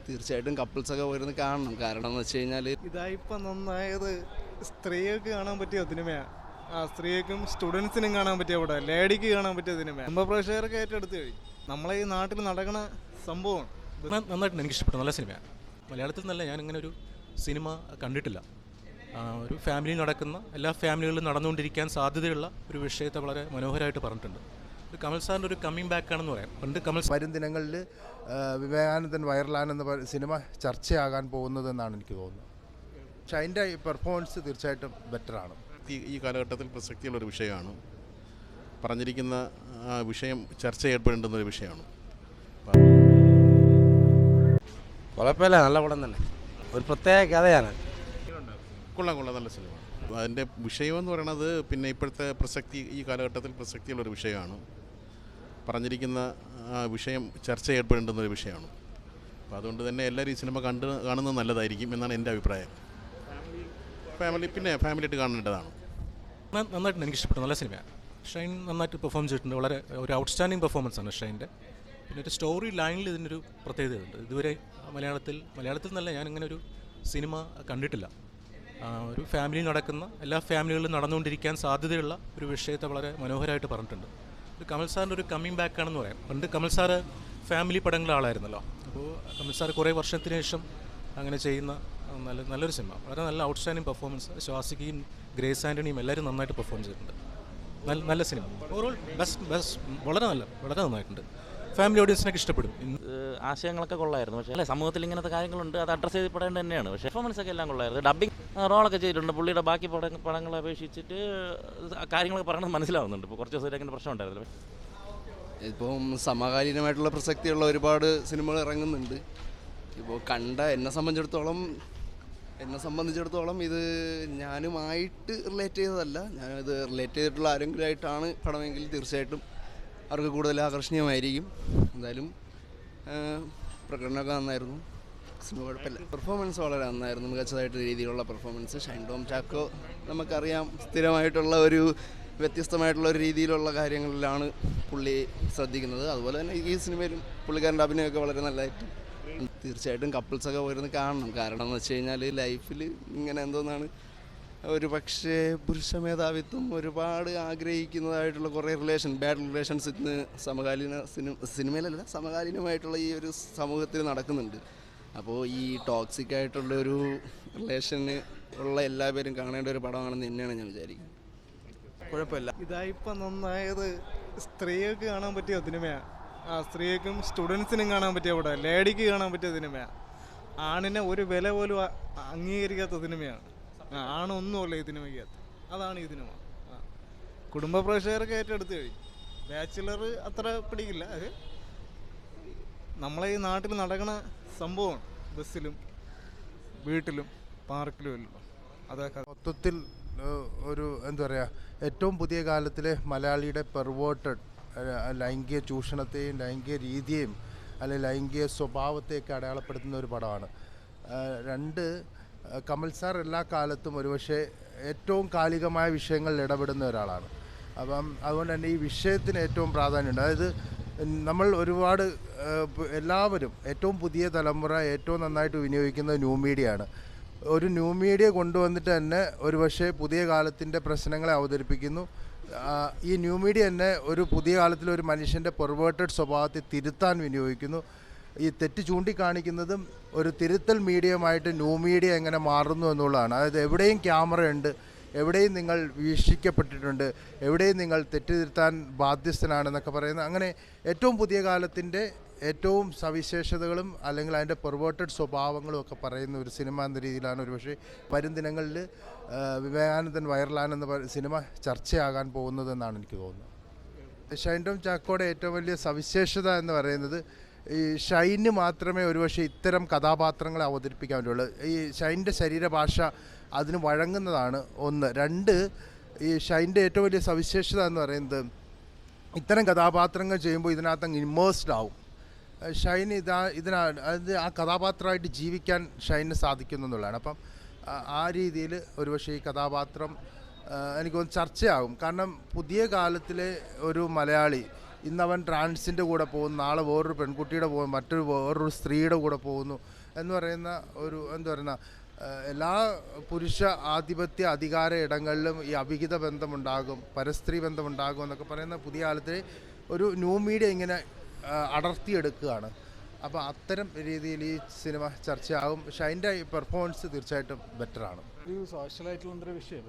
തീർച്ചയായിട്ടും കപ്പിൾസൊക്കെ പോയിരുന്ന് കാണണം. കാരണം എന്ന് വെച്ച് കഴിഞ്ഞാൽ ഇതായിപ്പോൾ നന്നായത് സ്ത്രീകൾക്ക് കാണാൻ പറ്റിയ സിനിമയാണ്. സ്ത്രീകൾക്കും സ്റ്റുഡൻസിനും കാണാൻ പറ്റിയ ഇവിടെ ലേഡിക്ക് കാണാൻ പറ്റിയ സിനിമയാണ്. കുടുംബ പ്രേക്ഷകരൊക്കെ ഏറ്റെടുത്ത് കഴിഞ്ഞു. നമ്മളെ ഈ നാട്ടിൽ നടക്കണ സംഭവമാണ്. നന്നായിട്ട് എനിക്ക് ഇഷ്ടപ്പെട്ടു. നല്ല സിനിമയാണ്. മലയാളത്തിൽ നല്ല ഞാൻ ഇങ്ങനെ ഒരു സിനിമ കണ്ടിട്ടില്ല. ഒരു ഫാമിലി നടക്കുന്ന എല്ലാ ഫാമിലികളിലും നടന്നുകൊണ്ടിരിക്കാൻ സാധ്യതയുള്ള ഒരു വിഷയത്തെ വളരെ മനോഹരമായിട്ട് പറഞ്ഞിട്ടുണ്ട്. കമൽ സാറിൻ്റെ ഒരു കമ്മിങ് ബാക്ക് ആണെന്ന് പറയാം. പണ്ട് വരും ദിനങ്ങളിൽ വിവേകാനന്ദൻ വൈറലാനെന്ന സിനിമ ചർച്ചയാകാൻ പോകുന്നതെന്നാണ് എനിക്ക് തോന്നുന്നത്. പക്ഷെ അതിൻ്റെ പെർഫോമൻസ് തീർച്ചയായിട്ടും ബെറ്ററാണ്. ഈ കാലഘട്ടത്തിൽ പ്രസക്തിയുള്ളൊരു വിഷയമാണ്. പറഞ്ഞിരിക്കുന്ന വിഷയം ചർച്ച ചെയ്യപ്പെടേണ്ടുന്നൊരു വിഷയമാണ്. കുഴപ്പമില്ല, നല്ല പടം തന്നെ. ഒരു പ്രത്യേക കഥയാണ്. കൊള്ളാം, നല്ല സിനിമ. അതിൻ്റെ വിഷയമെന്ന് പറയുന്നത് പിന്നെ ഇപ്പോഴത്തെ ഈ കാലഘട്ടത്തിൽ പ്രസക്തിയുള്ളൊരു വിഷയമാണ്. പറഞ്ഞിരിക്കുന്ന വിഷയം ചർച്ച ചെയ്യപ്പെടേണ്ടുന്നൊരു വിഷയമാണ്. അപ്പോൾ അതുകൊണ്ട് തന്നെ എല്ലാവരും ഈ സിനിമ കാണുന്നത് നല്ലതായിരിക്കും എന്നാണ് എൻ്റെ അഭിപ്രായം. ഫാമിലിയായിട്ട് കാണേണ്ടതാണ്. നന്നായിട്ട് എനിക്ക് ഇഷ്ടപ്പെട്ടു. നല്ല സിനിമയാണ്. ഷൈൻ നന്നായിട്ട് പെർഫോം ചെയ്തിട്ടുണ്ട്. വളരെ ഒരു ഔട്ട്സ്റ്റാൻഡിങ് പെർഫോമൻസ് ആണ് ഷൈൻ്റെ. പിന്നെ ഒരു സ്റ്റോറി ലൈനിൽ ഇതിനൊരു പ്രത്യേകതയുണ്ട്. ഇതുവരെ മലയാളത്തിൽ നല്ല ഞാനിങ്ങനെ ഒരു സിനിമ കണ്ടിട്ടില്ല. ഒരു ഫാമിലി നടക്കുന്ന എല്ലാ ഫാമിലികളിലും നടന്നുകൊണ്ടിരിക്കാൻ സാധ്യതയുള്ള ഒരു വിഷയത്തെ വളരെ മനോഹരമായിട്ട് പറഞ്ഞിട്ടുണ്ട്. കമൽ സാറിൻ്റെ ഒരു കമ്മിങ് ബാക്ക് ആണെന്ന് പറയാം. പണ്ട് കമൽ സാറ് ഫാമിലി പടങ്ങളുടെ ആളായിരുന്നല്ലോ. അപ്പോൾ കമൽ സാർ കുറേ വർഷത്തിന് ശേഷം അങ്ങനെ ചെയ്യുന്ന നല്ലൊരു സിനിമ. വളരെ നല്ല ഔട്ട്സ്റ്റാൻഡിങ് പെർഫോമൻസ്. ശ്വാസികയും ഗ്രേസ് ആൻ്റണിയും എല്ലാവരും നന്നായിട്ട് പെർഫോം ചെയ്തിട്ടുണ്ട്. നല്ല സിനിമ. ഓവറോൾ ബെസ്റ്റ് വളരെ നന്നായിട്ടുണ്ട്. ഫാമിലി ഓഡിയൻസിനൊക്കെ ഇഷ്ടപ്പെടും. ആശയങ്ങളൊക്കെ കൊള്ളായിരുന്നു. പക്ഷേ അല്ലേ, സമൂഹത്തിൽ ഇങ്ങനത്തെ കാര്യങ്ങളുണ്ട്, അത് അഡ്രസ്സ് ചെയ്യപ്പെടേണ്ടത് തന്നെയാണ്. പക്ഷേ പെർഫോമൻസ് ഒക്കെ എല്ലാം കൊള്ളായിരുന്നു. ഡബ്ബിങ് റോളൊക്കെ ചെയ്തിട്ടുണ്ട്. പുള്ളിയുടെ ബാക്കി പടങ്ങളെ അപേക്ഷിച്ചിട്ട് കാര്യങ്ങളൊക്കെ പറയണത് മനസ്സിലാവുന്നുണ്ട്. ഇപ്പോൾ കുറച്ച് ദിവസമായിട്ട് അങ്ങനെ പ്രശ്നം ഉണ്ടായിരുന്നില്ല. ഇപ്പം സമകാലീനമായിട്ടുള്ള പ്രസക്തിയുള്ള ഒരുപാട് സിനിമകൾ ഇറങ്ങുന്നുണ്ട്. ഇപ്പോൾ എന്നെ സംബന്ധിച്ചിടത്തോളം ഇത് ഞാനുമായിട്ട് റിലേറ്റ് ചെയ്തതല്ല. ഞാനിത് റിലേറ്റ് ചെയ്തിട്ടുള്ള ആരെങ്കിലും ആയിട്ടാണ് പടമെങ്കിൽ തീർച്ചയായിട്ടും അവർക്ക് കൂടുതൽ ആകർഷണീയമായിരിക്കും. എന്തായാലും പ്രകടനമൊക്കെ നന്നായിരുന്നു. സിനിമ കുഴപ്പമില്ല. പെർഫോമൻസ് വളരെ നന്നായിരുന്നു. മികച്ചതായിട്ട് രീതിയിലുള്ള പെർഫോമൻസ്. ഷൈൻ ടോം ചാക്കോ നമുക്കറിയാം, സ്ഥിരമായിട്ടുള്ള ഒരു വ്യത്യസ്തമായിട്ടുള്ള ഒരു രീതിയിലുള്ള കാര്യങ്ങളിലാണ് പുള്ളി ശ്രദ്ധിക്കുന്നത്. അതുപോലെ തന്നെ ഈ സിനിമയിലും പുള്ളിക്കാരൻ്റെ അഭിനയമൊക്കെ വളരെ നല്ലതായിട്ട്. തീർച്ചയായിട്ടും കപ്പിൾസൊക്കെ പോയിരുന്ന് കാണണം. കാരണം എന്ന് വെച്ച് കഴിഞ്ഞാൽ ലൈഫിൽ ഇങ്ങനെ എന്തോന്നാണ് ഒരു പക്ഷേ പുരുഷ മേധാവിത്വം ഒരുപാട് ആഗ്രഹിക്കുന്നതായിട്ടുള്ള കുറേ ബാഡ് റിലേഷൻസ് ഇന്ന് സിനിമയിലല്ല സമകാലീനമായിട്ടുള്ള ഈ ഒരു സമൂഹത്തിൽ നടക്കുന്നുണ്ട്. അപ്പോൾ ഈ ടോക്സിക് ആയിട്ടുള്ളൊരു റിലേഷന് ഉള്ള എല്ലാവരും കാണേണ്ട ഒരു പടമാണെന്ന് തന്നെയാണ് ഞാൻ വിചാരിക്കുന്നത്. കുഴപ്പമില്ല. ഇതായിപ്പോൾ നന്നായത് സ്ത്രീകൾക്ക് കാണാൻ പറ്റിയ സിനിമയാണ്. സ്ത്രീകൾക്കും സ്റ്റുഡൻസിനും കാണാൻ പറ്റിയ ഇവിടെ ലേഡിക്ക് കാണാൻ പറ്റിയ സിനിമയാണ്. ആണിനെ ഒരു വില പോലും അംഗീകരിക്കാത്ത സിനിമയാണ്. ആണൊന്നുമല്ല ഈ സിനിമയ്ക്കകത്ത്. അതാണ് ഈ സിനിമ. കുടുംബ പ്രേക്ഷകരൊക്കെ ഏറ്റെടുത്ത് കഴിഞ്ഞു. ബാച്ചിലർ അത്ര പിടിക്കില്ല. അത് നമ്മളെ ഈ നാട്ടിൽ നടക്കണ സംഭവമാണ്. ബസ്സിലും വീട്ടിലും പാർക്കിലും എല്ലാം. അതൊക്കെ മൊത്തത്തിൽ ഒരു എന്താ പറയുക, ഏറ്റവും പുതിയ കാലത്തിലെ മലയാളിയുടെ പെർവേർട്ടഡ് ലൈംഗിക ചൂഷണത്തെയും ലൈംഗിക രീതിയെയും അല്ലെങ്കിൽ ലൈംഗിക സ്വഭാവത്തെയൊക്കെ അടയാളപ്പെടുത്തുന്ന ഒരു പടമാണ്. കമൽ സാർ എല്ലാ കാലത്തും ഒരുപക്ഷെ ഏറ്റവും കാലികമായ വിഷയങ്ങളിൽ ഇടപെടുന്ന ഒരാളാണ്. അപ്പം അതുകൊണ്ട് തന്നെ ഈ വിഷയത്തിന് ഏറ്റവും പ്രാധാന്യമുണ്ട്. അതായത് നമ്മൾ ഒരുപാട് എല്ലാവരും ഏറ്റവും പുതിയ തലമുറ ഏറ്റവും നന്നായിട്ട് വിനിയോഗിക്കുന്നത് ന്യൂ മീഡിയയാണ്. ഒരു ന്യൂ മീഡിയ കൊണ്ടുവന്നിട്ട് തന്നെ ഒരുപക്ഷെ പുതിയ കാലത്തിൻ്റെ പ്രശ്നങ്ങളെ അവതരിപ്പിക്കുന്നു. ഈ ന്യൂ മീഡിയ തന്നെ ഒരു പുതിയ കാലത്തിലൊരു മനുഷ്യൻ്റെ പെർവേർട്ടഡ് സ്വഭാവത്തെ തിരുത്താൻ വിനിയോഗിക്കുന്നു. ഈ തെറ്റ് ചൂണ്ടിക്കാണിക്കുന്നതും ഒരു തിരുത്തൽ മീഡിയമായിട്ട് ന്യൂ മീഡിയ എങ്ങനെ മാറുന്നു എന്നുള്ളതാണ്. അതായത് എവിടെയും ക്യാമറയുണ്ട്, എവിടെയും നിങ്ങൾ വീക്ഷിക്കപ്പെട്ടിട്ടുണ്ട്, എവിടെയും നിങ്ങൾ തെറ്റ് തിരുത്താൻ ബാധ്യസ്ഥനാണെന്നൊക്കെ പറയുന്ന അങ്ങനെ ഏറ്റവും പുതിയ കാലത്തിൻ്റെ ഏറ്റവും സവിശേഷതകളും അല്ലെങ്കിൽ അതിൻ്റെ പെർവേർട്ടഡ് സ്വഭാവങ്ങളും ഒക്കെ പറയുന്ന ഒരു സിനിമ എന്ന രീതിയിലാണ് ഒരുപക്ഷെ വരും ദിനങ്ങളിൽ വിവേകാനന്ദൻ വൈറലാനെന്ന സിനിമ ചർച്ചയാകാൻ പോകുന്നതെന്നാണ് എനിക്ക് തോന്നുന്നത്. ഷൈൻ ടോം ചാക്കോയുടെ ഏറ്റവും വലിയ സവിശേഷത എന്ന് പറയുന്നത് ഈ ഷൈന് മാത്രമേ ഒരുപക്ഷെ ഇത്തരം കഥാപാത്രങ്ങളെ അവതരിപ്പിക്കാൻ പറ്റുള്ളൂ. ഈ ഷൈൻ്റെ ശരീരഭാഷ അതിന് വഴങ്ങുന്നതാണ് ഒന്ന്. രണ്ട്, ഈ ഷൈൻ്റെ ഏറ്റവും വലിയ സവിശേഷത എന്ന് പറയുന്നത് ഇത്തരം കഥാപാത്രങ്ങൾ ചെയ്യുമ്പോൾ ഇതിനകത്ത് ഇമ്മേഴ്സ്ഡ് ആവും. ഷൈന് അത് ആ കഥാപാത്രമായിട്ട് ജീവിക്കാൻ ഷൈന് സാധിക്കുന്നു എന്നുള്ളതാണ്. അപ്പം ആ രീതിയിൽ ഒരുപക്ഷെ ഈ കഥാപാത്രം എനിക്കൊന്ന് ചർച്ചയാകും. കാരണം പുതിയ കാലത്തിലെ ഒരു മലയാളി ഇന്നവൻ ട്രാൻസിൻ്റെ കൂടെ പോകുന്നു, നാളെ വേറൊരു പെൺകുട്ടിയുടെ വേറൊരു സ്ത്രീയുടെ കൂടെ പോകുന്നു എന്ന് പറയുന്ന ഒരു എന്താ പറയുന്ന എല്ലാ പുരുഷ ആധിപത്യ അധികാര ഇടങ്ങളിലും ഈ അവിഹിത ബന്ധമുണ്ടാകും, പരസ്ത്രീ ബന്ധമുണ്ടാകും എന്നൊക്കെ പറയുന്ന പുതിയ കാലത്ത് ഒരു ന്യൂ മീഡിയ ഇങ്ങനെ അടർത്തിയെടുക്കുകയാണ്. അപ്പോൾ അത്തരം രീതിയിൽ ഈ സിനിമ ചർച്ചയാകും. പക്ഷേ അതിൻ്റെ പെർഫോമൻസ് തീർച്ചയായിട്ടും ബെറ്ററാണ്. ഒരു സോഷ്യലായിട്ടുള്ളൊരു വിഷയം.